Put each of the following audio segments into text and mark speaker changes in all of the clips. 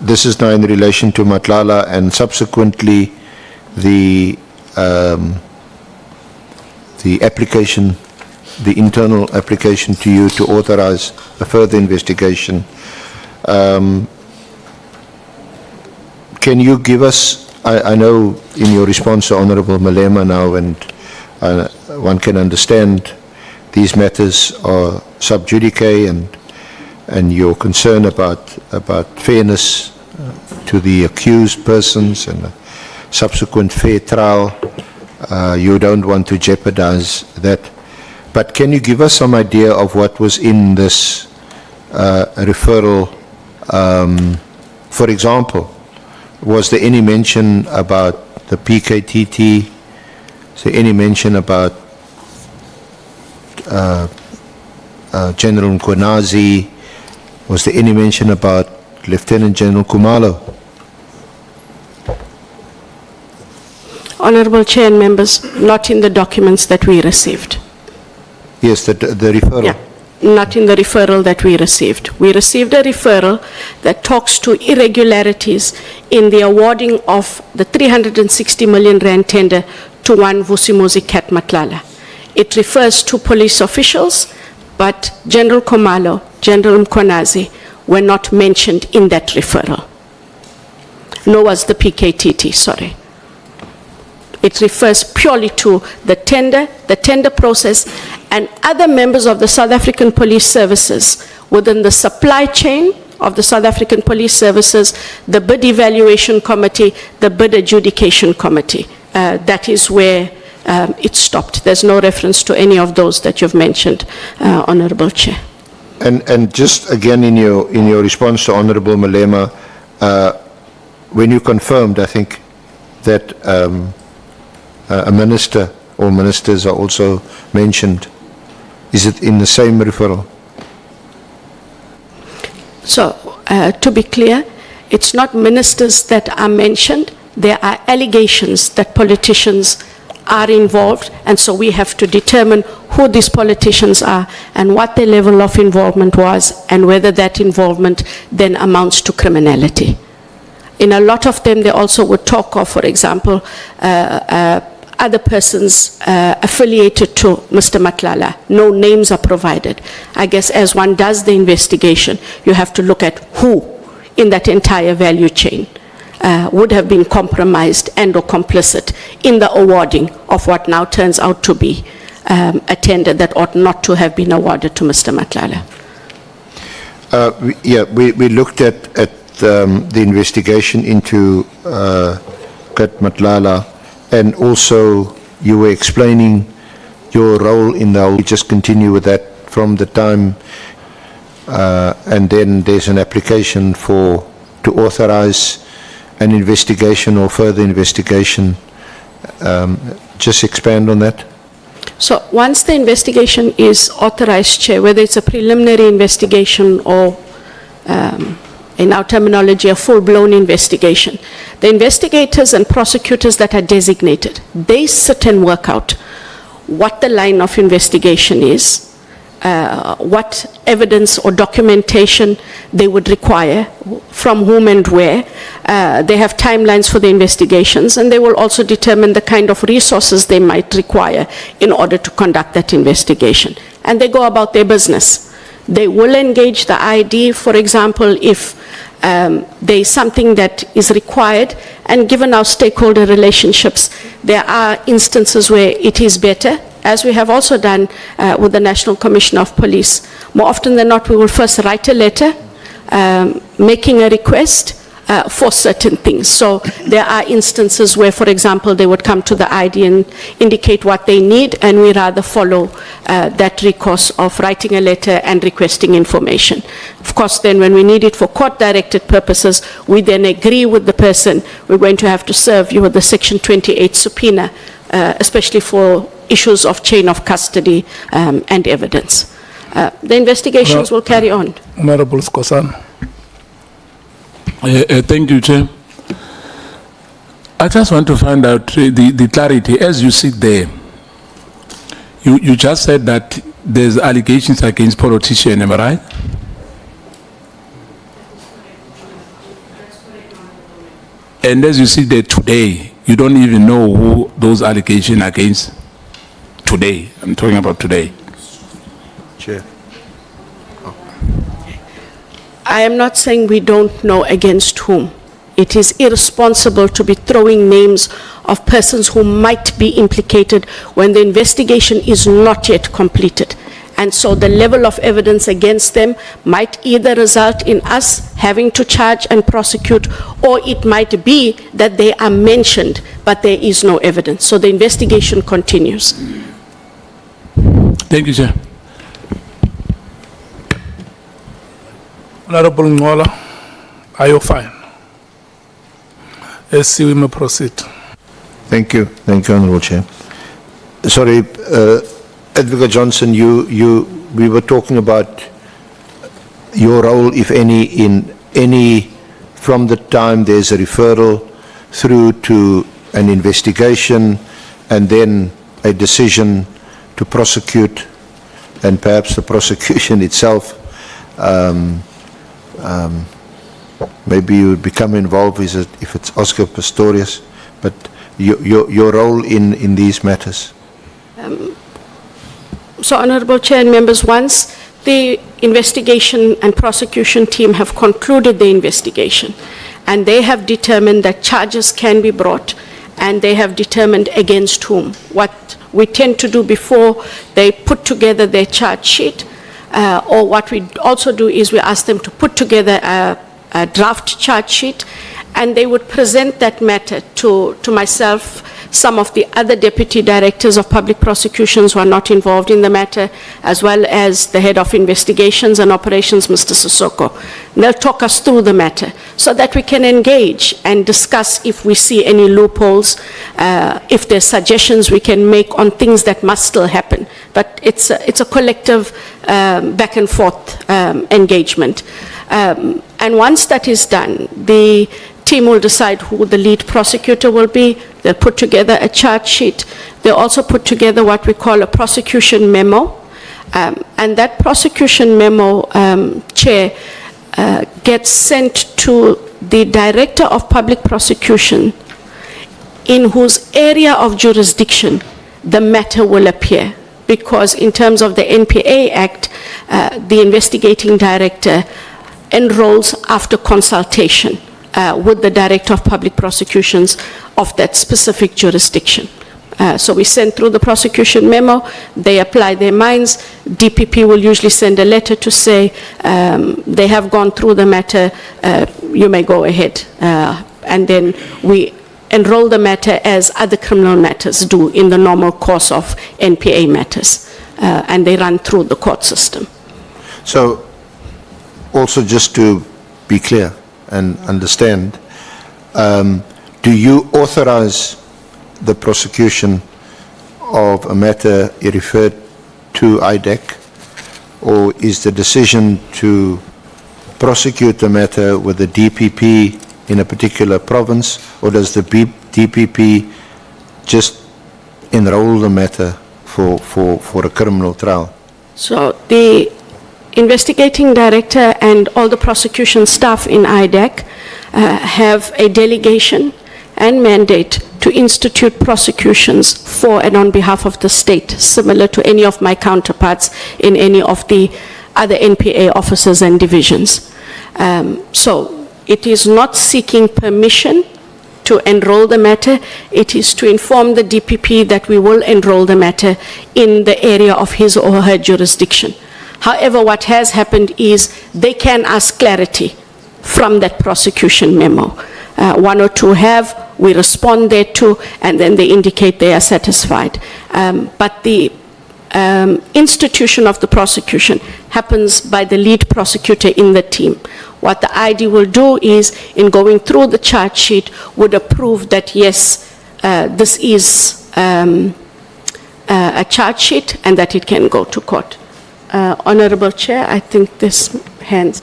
Speaker 1: this is now in relation to Matlala and subsequently the application, the internal application to you to authorize a further investigation. Can you give us, I know in your response to Honorable Malema now, and one can understand these matters are sub judice and your concern about fairness to the accused persons and a subsequent fair trial. You don't want to jeopardize that. But can you give us some idea of what was in this referral? For example, was there any mention about the PKTT? Is there any mention about General Nkwenazi? Was there any mention about Lieutenant General Khumalo?
Speaker 2: Honorable Chair and members, not in the documents that we received.
Speaker 1: Yes, the referral.
Speaker 2: Yeah, not in the referral that we received. We received a referral that talks to irregularities in the awarding of the 360 million rand tender to one Vusimuzi Cat Matlala. It refers to police officials, but General Khumalo, General Nkwenazi were not mentioned in that referral. Nor was the PKTT, sorry. It refers purely to the tender process, and other members of the South African Police Services within the supply chain of the South African Police Services, the bid evaluation committee, the bid adjudication committee. That is where it stopped. There's no reference to any of those that you've mentioned, Honorable Chair.
Speaker 1: And just again in your response to Honorable Malema, when you confirmed, I think, that a minister or ministers are also mentioned, is it in the same referral?
Speaker 2: So, to be clear, it's not ministers that are mentioned. There are allegations that politicians are involved, and so we have to determine who these politicians are and what their level of involvement was and whether that involvement then amounts to criminality. In a lot of them, they also would talk of, for example, other persons affiliated to Mr. Matlala. No names are provided. I guess as one does the investigation, you have to look at who in that entire value chain would have been compromised and or complicit in the awarding of what now turns out to be a tender that ought not to have been awarded to Mr. Matlala.
Speaker 1: We looked at the investigation into Kat Matlala, and also you were explaining your role in the, we just continue with that from the time, and then there's an application to authorize an investigation or further investigation. Just expand on that.
Speaker 2: So once the investigation is authorized, Chair, whether it's a preliminary investigation or in our terminology, a full-blown investigation, the investigators and prosecutors that are designated, they sit and work out what the line of investigation is, what evidence or documentation they would require, from whom and where. They have timelines for the investigations, and they will also determine the kind of resources they might require in order to conduct that investigation. And they go about their business. They will engage the ID, for example, if there is something that is required, and given our stakeholder relationships, there are instances where it is better, as we have also done with the National Commissioner of Police. More often than not, we will first write a letter making a request for certain things. So there are instances where, for example, they would come to the ID and indicate what they need, and we rather follow that recourse of writing a letter and requesting information. Of course, then when we need it for court-directed purposes, we then agree with the person, we're going to have to serve you with the Section 28 subpoena, especially for issues of chain of custody and evidence. The investigations will carry on.
Speaker 3: Honorable Skosan.
Speaker 4: Thank you, Chair. I just want to find out the clarity. As you sit there, you just said that there's allegations against politicians, am I right? And as you see there today, you don't even know who those allegations against today. I'm talking about today.
Speaker 1: Chair.
Speaker 2: I am not saying we don't know against whom. It is irresponsible to be throwing names of persons who might be implicated when the investigation is not yet completed. And so the level of evidence against them might either result in us having to charge and prosecute, or it might be that they are mentioned, but there is no evidence. So the investigation continues.
Speaker 4: Thank you, Chair.
Speaker 3: Honorable Ngola, are you fine? Let's see, we may proceed.
Speaker 1: Thank you, Honourable Chair. Sorry, Advocate Johnson, we were talking about your role, if any, in any, from the time there's a referral through to an investigation and then a decision to prosecute, and perhaps the prosecution itself. Maybe you would become involved if it's Oscar Pistorius, but your role in these matters.
Speaker 2: So, Honourable Chair and members, once the investigation and prosecution team have concluded the investigation and they have determined that charges can be brought and they have determined against whom, what we tend to do before they put together their charge sheet, or what we also do is we ask them to put together a draft charge sheet, and they would present that matter to myself, some of the other deputy directors of public prosecutions who are not involved in the matter, as well as the head of investigations and operations, Mr. Sissoko. And they'll talk us through the matter so that we can engage and discuss if we see any loopholes, if there's suggestions we can make on things that must still happen. But it's a collective back and forth engagement. And once that is done, the team will decide who the lead prosecutor will be. They'll put together a charge sheet. They'll also put together what we call a prosecution memo. And that prosecution memo, Chair, gets sent to the Director of Public Prosecution, in whose area of jurisdiction the matter will appear. Because in terms of the NPA Act, the investigating director enrolls after consultation with the Director of Public Prosecutions of that specific jurisdiction. So we send through the prosecution memo, they apply their minds, DPP will usually send a letter to say they have gone through the matter, you may go ahead. And then we enroll the matter as other criminal matters do in the normal course of NPA matters, and they run through the court system.
Speaker 1: So, also just to be clear and understand, do you authorize the prosecution of a matter referred to IDEC, or is the decision to prosecute the matter with the DPP in a particular province, or does the DPP just enroll the matter for a criminal trial? So
Speaker 2: the investigating director and all the prosecution staff in IDEC have a delegation and mandate to institute prosecutions for and on behalf of the state, similar to any of my counterparts in any of the other NPA offices and divisions. So it is not seeking permission to enroll the matter, it is to inform the DPP that we will enroll the matter in the area of his or her jurisdiction. However, what has happened is they can ask clarity from that prosecution memo. One or two have, we respond thereto, and then they indicate they are satisfied. But the institution of the prosecution happens by the lead prosecutor in the team. What the ID will do is, in going through the charge sheet, would approve that yes, this is a charge sheet and that it can go to court. Honorable Chair, I think this hands.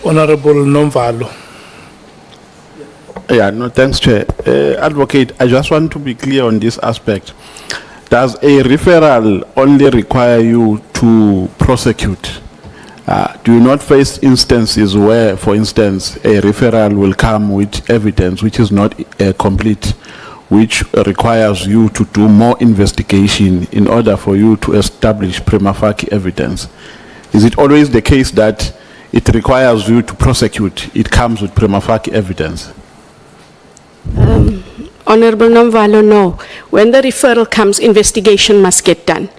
Speaker 3: Honorable Nomvalo.
Speaker 5: Yeah, no, thanks, Chair. Advocate, I just want to be clear on this aspect. Does a referral only require you to prosecute? Do you not face instances where, for instance, a referral will come with evidence which is not complete, which requires you to do more investigation in order for you to establish prima facie evidence? Is it always the case that it requires you to prosecute, it comes with prima facie evidence?
Speaker 2: Honorable Nomvalo, no. When the referral comes, investigation must get done.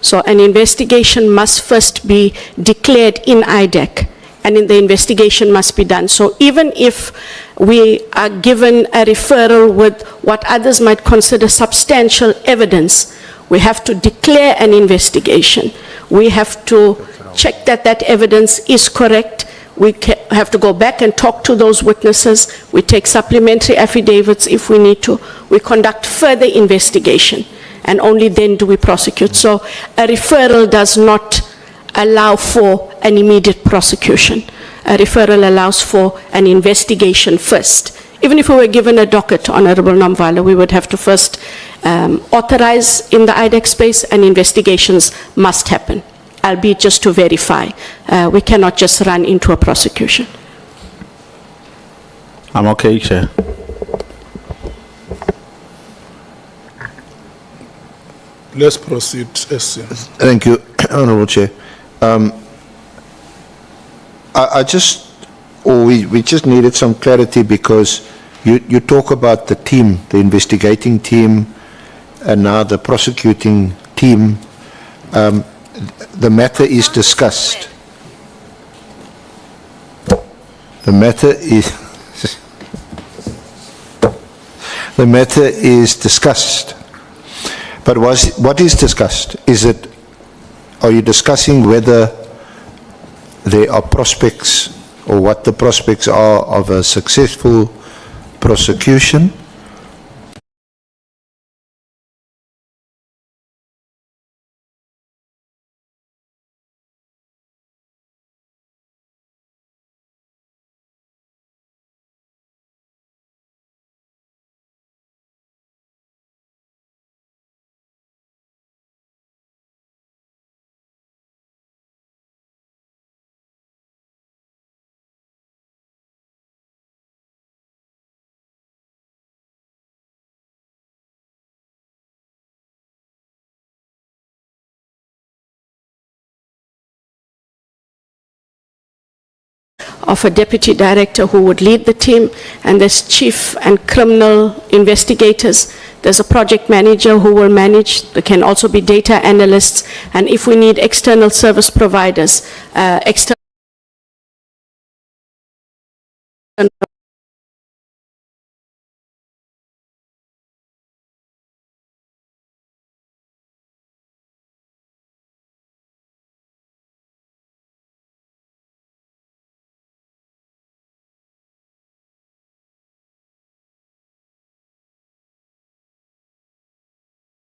Speaker 2: So an investigation must first be declared in IDEC, and the investigation must be done. So even if we are given a referral with what others might consider substantial evidence, we have to declare an investigation. We have to check that that evidence is correct. We have to go back and talk to those witnesses. We take supplementary affidavits if we need to. We conduct further investigation, and only then do we prosecute. So a referral does not allow for an immediate prosecution. A referral allows for an investigation first. Even if we were given a docket, Honorable Nomvalo, we would have to first authorize in the IDEC space, and investigations must happen, albeit just to verify. We cannot just run into a prosecution.
Speaker 5: I'm okay, Chair.
Speaker 3: Let's proceed, SC.
Speaker 1: Thank you, Honourable Chair. We just needed some clarity, because you talk about the team, the investigating team, and now the prosecuting team. The matter is discussed. The matter is discussed. But what is discussed? Are you discussing whether there are prospects, or what the prospects are of a successful prosecution?
Speaker 2: Of a deputy director who would lead the team, and there's chief and criminal investigators. There's a project manager who will manage. There can also be data analysts, and if we need external service providers, external